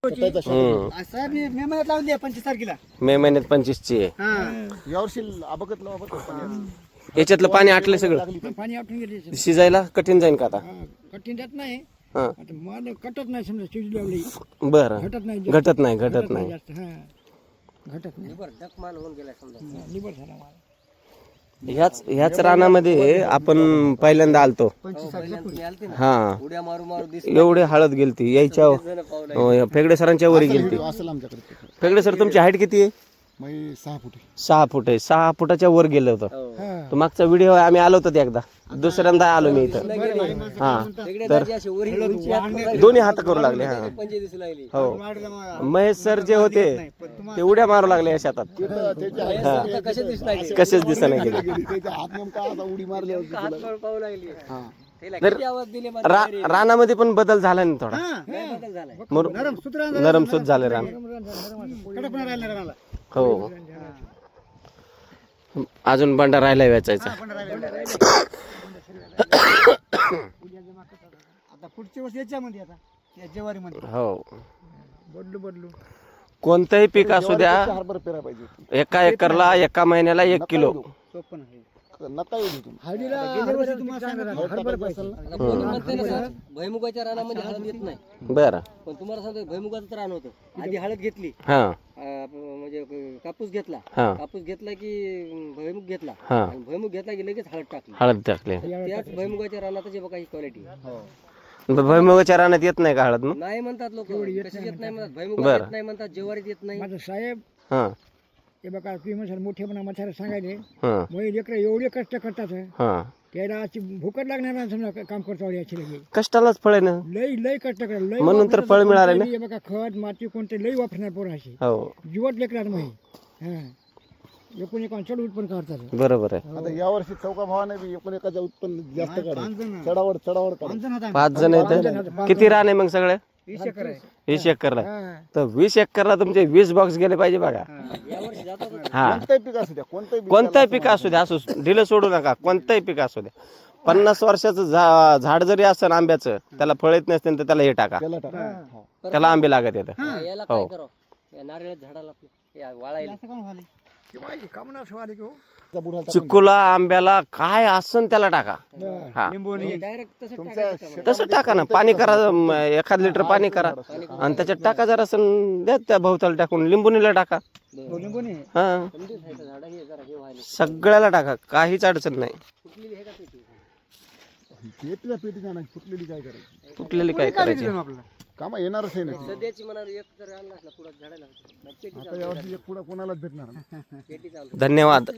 असं मी मे महिन्यात लावून द्या 25 तारखेला. मे महिन्यात 25 ची आहे. यावर्षी अबकत लावा याच्यातलं पाणी आटलं सगळं. पाणी आटून गेले. शिजायला कठीण जाईल का आता? कठीण जात नाही. हा आता मला कटत नाही समजा शिजली लावली. बरं घटत नाही घटत नाही घटत नाही. जास्त. घटत नाही. माल होऊन गेला समजा. निबर झाला मला. ह्याच रानामध्ये आपण पहिल्यांदा आलतो. 25 तारखेला. हा उड्या मारू मारू दिस एवढे हळद गेलती यायच्या फेगडे सरांच्या वरी गेलती. असेल आमच्याकडे. फेगडे सर तुमची हाईट किती आहे? 6 फूट 6 फूट आहे. 6 फुटाच्या वर गेलं होतं. तो मागचा व्हिडिओ आम्ही आलो होतो एकदा. दुसऱ्यांदा आलो मी इथं. हा तर दोन्ही हात करू लागले. हा पंजे दिसू लागली. हो महेश सर जे होते ते उड्या मारू लागले या शेतात. कसे दिसू लागले. कसेच दिसना गेले. हात नेमका आता उडी मारली हात पाहू लागली. तर आवाज दिले रानामध्ये पण बदल झाला ना थोडा. बदल झालाय. नरम सुत झाले रान. कडक नाही राहिला रानाला. हो अजून बंडा राहिला वेचायचा. आता पुढच्या वर्षी याच्यामध्ये आता या ज्वारीमध्ये हो बदलू कोणतंही पीक असू द्या. हरभरा पेरा पाहिजे. एका एकरला एका महिन्याला 1 किलो. सोपं नाही. नका येऊ तुम्ही. हळदीला गेल्या वर्षी तुम्हाला सांगितलं हरभरा पाहिजे. कोणी म्हणते ना सर, भुईमुगाच्या रानामध्ये हळद येत नाही. बरं पण तुम्हाला सांगतो भुईमुगाचं रान होतं. आधी हळद घेतली. हा म्हणजे कापूस घेतला. हा कापूस घेतला की भुईमुग घेतला. हा आणि भुईमुग घेतला की लगेच हळद टाकली. हळद टाकली. त्याच भुईमुगाच्या रानात जे बघा ही क्वालिटी भुईमुगाच्या रानात येत नाही का हळद मग? नाही म्हणतात लोक. कशी येत नाही म्हणतात. भुईमुगात येत नाही म्हणतात. ज्वारीत येत नाही. माझा साहेब हा हे बघा तुम्ही म्हणशाल मोठे म्हणा म्हातारे सांगायले हा मग लेकरं एवढे कष्ट करतात हा त्याला अशी भूकट लागणार नाही समजा काम करतो याची लगे कष्टालाच फळ आहे ना. लई कष्ट करा लई म्हणून तर फळ मिळाले ना. हे बघा खत माती कोणते लई वापरणार पोराशी हो जीवत लेकरात मग हा एकूण एक चढ उत्पन्न करतात. बरोबर आहे. आता यावर्षी चौका भावाने बी एकूण एकाचं उत्पन्न जास्त काढायचं. चढावर काढायचं. 5 जण आहेत. किती रान आहे मग सगळे? 20 एकर आहे. 20 एकरला. तर 20 एकरला तुमचे 20 बॉक्स गेले पाहिजे बघा. हा कोणतंही पीक असू द्या. कोणतंही पीक असू द्या. असू ढिलं सोडू नका. कोणतंही पीक असू द्या. 50 वर्षाचं झाड जरी असेल आंब्याचं त्याला फळ येत नसतील तर त्याला हे टाका. त्याला टाका. त्याला आंबे लागत येतात. याला काय करावं? या नारळ झाडाला वाळायला असं कोण झाले काम ना वाले की हो चिक्कूला आंब्याला काय असन त्याला टाका. हा डायरेक्ट तसं टाकायचं. तसं टाका ना. पाणी करा 1 लिटर पाणी करा आणि त्याच्यात टाका जरा द्या त्या भोवताला टाकून. लिंबुनीला टाका. लिंबूने हा झाड हे जरा हे व्हायला सगळ्याला टाका. काहीच अडचण नाही. फुटलेली आहे का पेटी? पेटी नाही फुटलेली काय करायची. फुटलेली काय करायची. आपल्याला कामा येणारच आहे ना. सध्याची म्हणा एक जर आणला असला पुढे झाडाला पेटी आता यावर्षी एक पुढं कोणालाच भेटणार नाही. पेटी चालू. धन्यवाद.